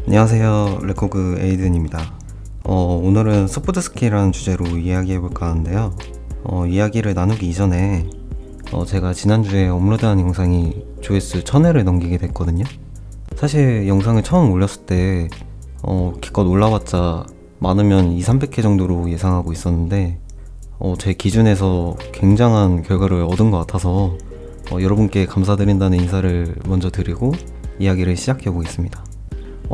안녕하세요. 레코그 에이든입니다. 오늘은 소프트 스킬이라는 주제로 이야기해볼까 하는데요. 이야기를 나누기 이전에 제가 지난주에 업로드한 영상이 조회수 1000회를 넘기게 됐거든요. 사실 영상을 처음 올렸을 때 기껏 올라왔자 많으면 200~300회 정도로 예상하고 있었는데 제 기준에서 굉장한 결과를 얻은 것 같아서 여러분께 감사드린다는 인사를 먼저 드리고 이야기를 시작해 보겠습니다.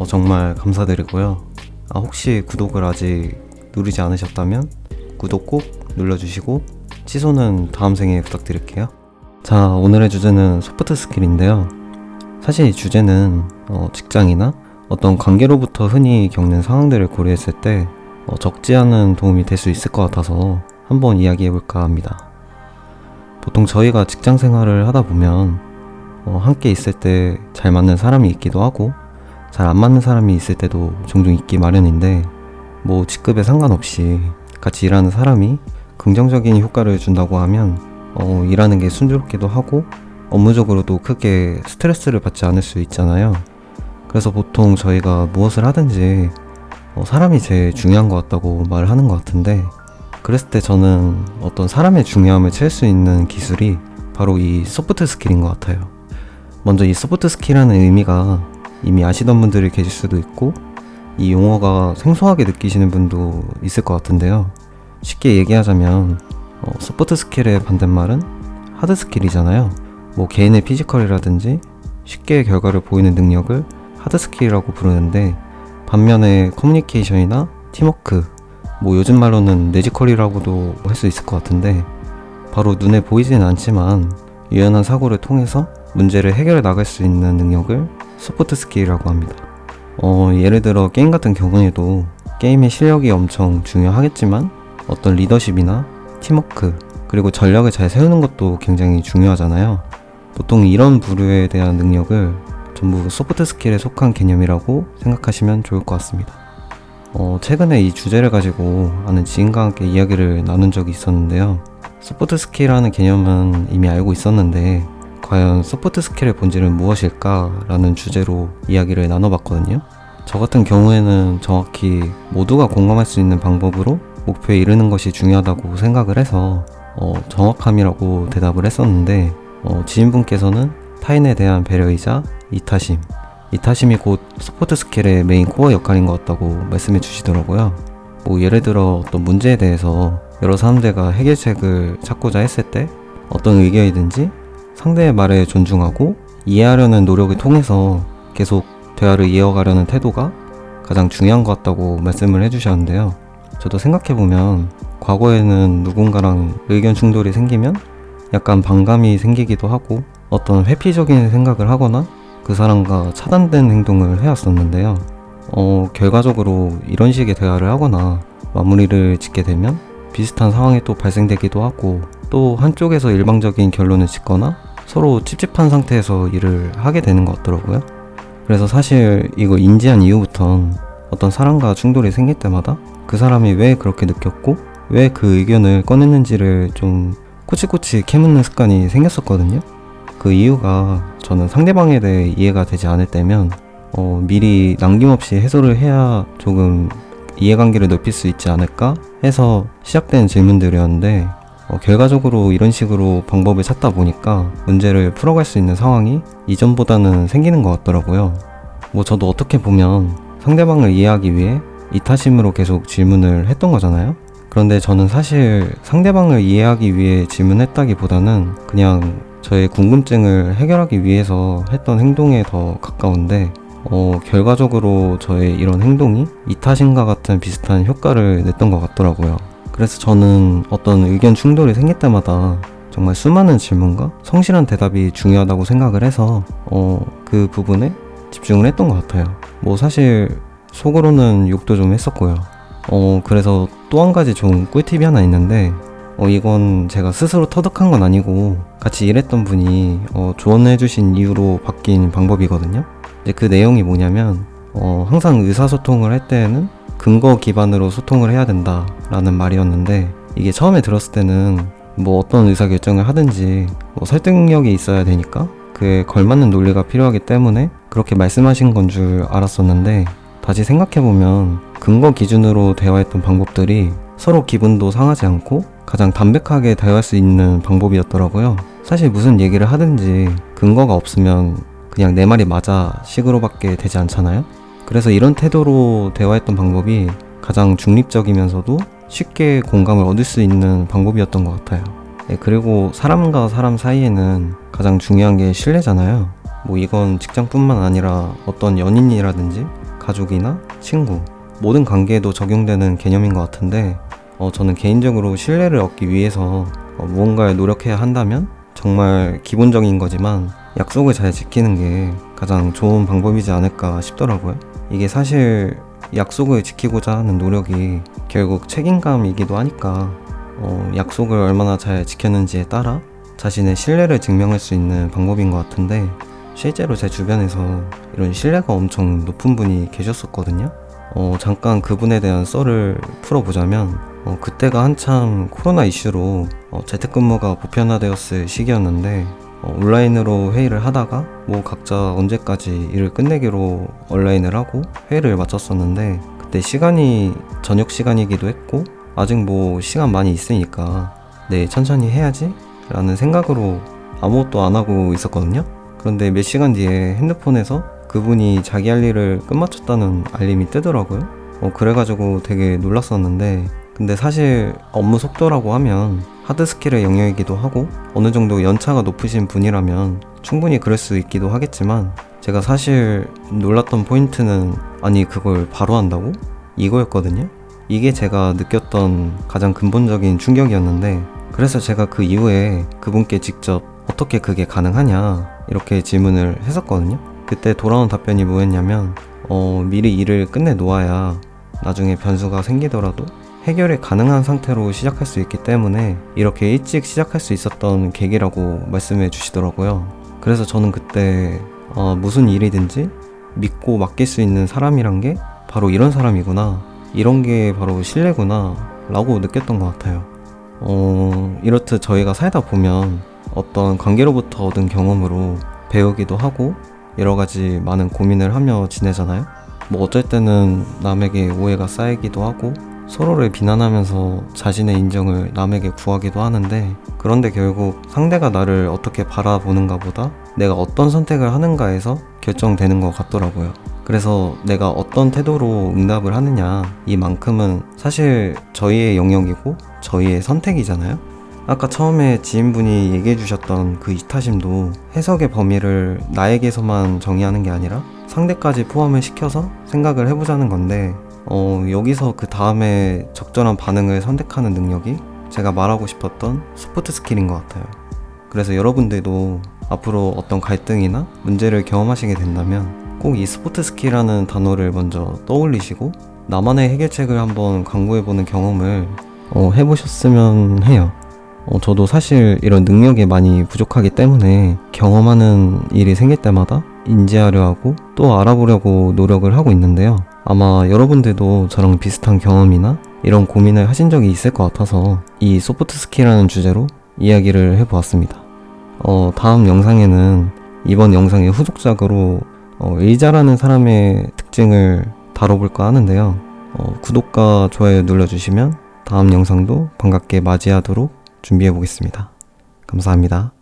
정말 감사드리고요. 혹시 구독을 아직 누르지 않으셨다면 구독 꼭 눌러주시고 취소는 다음 생에 부탁드릴게요. 자, 오늘의 주제는 소프트 스킬인데요. 사실 이 주제는 직장이나 어떤 관계로부터 흔히 겪는 상황들을 고려했을 때 적지 않은 도움이 될 수 있을 것 같아서 한번 이야기해볼까 합니다. 보통 저희가 직장 생활을 하다 보면 함께 있을 때 잘 맞는 사람이 있기도 하고 잘 안 맞는 사람이 있을 때도 종종 있기 마련인데 직급에 상관없이 같이 일하는 사람이 긍정적인 효과를 준다고 하면 일하는 게 순조롭기도 하고 업무적으로도 크게 스트레스를 받지 않을 수 있잖아요. 그래서 보통 저희가 무엇을 하든지 사람이 제일 중요한 것 같다고 말을 하는 것 같은데, 그랬을 때 저는 어떤 사람의 중요함을 칠 수 있는 기술이 바로 이 소프트 스킬인 것 같아요. 먼저 이 소프트 스킬이라는 의미가 이미 아시던 분들이 계실 수도 있고 이 용어가 생소하게 느끼시는 분도 있을 것 같은데요. 쉽게 얘기하자면 소프트 스킬의 반대말은 하드 스킬이잖아요. 개인의 피지컬이라든지 쉽게 결과를 보이는 능력을 하드 스킬이라고 부르는데, 반면에 커뮤니케이션이나 팀워크, 요즘 말로는 뇌지컬이라고도 할 수 있을 것 같은데, 바로 눈에 보이지는 않지만 유연한 사고를 통해서 문제를 해결해 나갈 수 있는 능력을 소프트 스킬이라고 합니다. 예를 들어 게임 같은 경우에도 게임의 실력이 엄청 중요하겠지만 어떤 리더십이나 팀워크, 그리고 전략을 잘 세우는 것도 굉장히 중요하잖아요. 보통 이런 부류에 대한 능력을 전부 소프트 스킬에 속한 개념이라고 생각하시면 좋을 것 같습니다. 최근에 이 주제를 가지고 아는 지인과 함께 이야기를 나눈 적이 있었는데요. 소프트 스킬이라는 개념은 이미 알고 있었는데 과연 소프트 스킬의 본질은 무엇일까? 라는 주제로 이야기를 나눠봤거든요. 저 같은 경우에는 정확히 모두가 공감할 수 있는 방법으로 목표에 이르는 것이 중요하다고 생각을 해서 정확함이라고 대답을 했었는데, 지인분께서는 타인에 대한 배려이자 이타심이 곧 소프트 스킬의 메인 코어 역할인 것 같다고 말씀해 주시더라고요. 예를 들어 어떤 문제에 대해서 여러 사람들과 해결책을 찾고자 했을 때 어떤 의견이든지 상대의 말에 존중하고 이해하려는 노력을 통해서 계속 대화를 이어가려는 태도가 가장 중요한 것 같다고 말씀을 해주셨는데요. 저도 생각해보면 과거에는 누군가랑 의견 충돌이 생기면 약간 반감이 생기기도 하고 어떤 회피적인 생각을 하거나 그 사람과 차단된 행동을 해왔었는데요. 결과적으로 이런 식의 대화를 하거나 마무리를 짓게 되면 비슷한 상황이 또 발생되기도 하고, 또 한쪽에서 일방적인 결론을 짓거나 서로 찝찝한 상태에서 일을 하게 되는 것 같더라고요. 그래서 사실 이거 인지한 이후부턴 어떤 사람과 충돌이 생길 때마다 그 사람이 왜 그렇게 느꼈고 왜 그 의견을 꺼냈는지를 좀 코치코치 캐묻는 습관이 생겼었거든요. 그 이유가 저는 상대방에 대해 이해가 되지 않을 때면 미리 남김없이 해소를 해야 조금 이해관계를 높일 수 있지 않을까 해서 시작된 질문들이었는데, 결과적으로 이런 식으로 방법을 찾다 보니까 문제를 풀어갈 수 있는 상황이 이전보다는 생기는 것 같더라고요. 저도 어떻게 보면 상대방을 이해하기 위해 이타심으로 계속 질문을 했던 거잖아요. 그런데 저는 사실 상대방을 이해하기 위해 질문했다기보다는 그냥 저의 궁금증을 해결하기 위해서 했던 행동에 더 가까운데, 결과적으로 저의 이런 행동이 이타심과 같은 비슷한 효과를 냈던 것 같더라고요. 그래서 저는 어떤 의견 충돌이 생길 때마다 정말 수많은 질문과 성실한 대답이 중요하다고 생각을 해서 그 부분에 집중을 했던 것 같아요. 사실 속으로는 욕도 좀 했었고요. 그래서 또 한 가지 좋은 꿀팁이 하나 있는데, 이건 제가 스스로 터득한 건 아니고 같이 일했던 분이 조언해주신 이유로 바뀐 방법이거든요. 그 내용이 뭐냐면 항상 의사소통을 할 때에는 근거 기반으로 소통을 해야 된다 라는 말이었는데, 이게 처음에 들었을 때는 어떤 의사결정을 하든지 설득력이 있어야 되니까 그에 걸맞는 논리가 필요하기 때문에 그렇게 말씀하신 건 줄 알았었는데, 다시 생각해보면 근거 기준으로 대화했던 방법들이 서로 기분도 상하지 않고 가장 담백하게 대화할 수 있는 방법이었더라고요. 사실 무슨 얘기를 하든지 근거가 없으면 그냥 내 말이 맞아 식으로밖에 되지 않잖아요. 그래서 이런 태도로 대화했던 방법이 가장 중립적이면서도 쉽게 공감을 얻을 수 있는 방법이었던 것 같아요. 그리고 사람과 사람 사이에는 가장 중요한 게 신뢰잖아요. 뭐 이건 직장뿐만 아니라 어떤 연인이라든지 가족이나 친구, 모든 관계에도 적용되는 개념인 것 같은데 저는 개인적으로 신뢰를 얻기 위해서 무언가를 노력해야 한다면 정말 기본적인 거지만 약속을 잘 지키는 게 가장 좋은 방법이지 않을까 싶더라고요. 이게 사실 약속을 지키고자 하는 노력이 결국 책임감이기도 하니까 약속을 얼마나 잘 지켰는지에 따라 자신의 신뢰를 증명할 수 있는 방법인 것 같은데, 실제로 제 주변에서 이런 신뢰가 엄청 높은 분이 계셨었거든요. 잠깐 그분에 대한 썰을 풀어보자면 그때가 한참 코로나 이슈로 재택근무가 보편화되었을 시기였는데 온라인으로 회의를 하다가 뭐 각자 언제까지 일을 끝내기로 온라인을 하고 회의를 마쳤었는데, 그때 시간이 저녁 시간이기도 했고 아직 뭐 시간 많이 있으니까 네 천천히 해야지 라는 생각으로 아무것도 안 하고 있었거든요. 그런데 몇 시간 뒤에 핸드폰에서 그분이 자기 할 일을 끝마쳤다는 알림이 뜨더라고요. 그래가지고 되게 놀랐었는데, 근데 사실 업무 속도라고 하면 하드 스킬의 영역이기도 하고 어느 정도 연차가 높으신 분이라면 충분히 그럴 수 있기도 하겠지만, 제가 사실 놀랐던 포인트는 아니 그걸 바로 한다고? 이거였거든요. 이게 제가 느꼈던 가장 근본적인 충격이었는데, 그래서 제가 그 이후에 그분께 직접 어떻게 그게 가능하냐 이렇게 질문을 했었거든요. 그때 돌아온 답변이 뭐였냐면 미리 일을 끝내 놓아야 나중에 변수가 생기더라도 해결이 가능한 상태로 시작할 수 있기 때문에 이렇게 일찍 시작할 수 있었던 계기라고 말씀해 주시더라고요. 그래서 저는 그때 무슨 일이든지 믿고 맡길 수 있는 사람이란 게 바로 이런 사람이구나, 이런 게 바로 신뢰구나 라고 느꼈던 것 같아요. 이렇듯 저희가 살다 보면 어떤 관계로부터 얻은 경험으로 배우기도 하고 여러 가지 많은 고민을 하며 지내잖아요. 뭐 어쩔 때는 남에게 오해가 쌓이기도 하고 서로를 비난하면서 자신의 인정을 남에게 구하기도 하는데, 그런데 결국 상대가 나를 어떻게 바라보는가 보다 내가 어떤 선택을 하는가에서 결정되는 것 같더라고요. 그래서 내가 어떤 태도로 응답을 하느냐, 이만큼은 사실 저희의 영역이고 저희의 선택이잖아요. 아까 처음에 지인분이 얘기해 주셨던 그 이타심도 해석의 범위를 나에게서만 정의하는 게 아니라 상대까지 포함을 시켜서 생각을 해보자는 건데, 여기서 그 다음에 적절한 반응을 선택하는 능력이 제가 말하고 싶었던 소프트 스킬인 것 같아요. 그래서 여러분들도 앞으로 어떤 갈등이나 문제를 경험하시게 된다면 꼭 이 소프트 스킬이라는 단어를 먼저 떠올리시고 나만의 해결책을 한번 강구해보는 경험을 해보셨으면 해요. 저도 사실 이런 능력이 많이 부족하기 때문에 경험하는 일이 생길 때마다 인지하려 하고 또 알아보려고 노력을 하고 있는데요. 아마 여러분들도 저랑 비슷한 경험이나 이런 고민을 하신 적이 있을 것 같아서 이 소프트 스킬이라는 주제로 이야기를 해보았습니다. 다음 영상에는 이번 영상의 후속작으로 일 잘하는 사람의 특징을 다뤄볼까 하는데요. 구독과 좋아요 눌러주시면 다음 영상도 반갑게 맞이하도록 준비해보겠습니다. 감사합니다.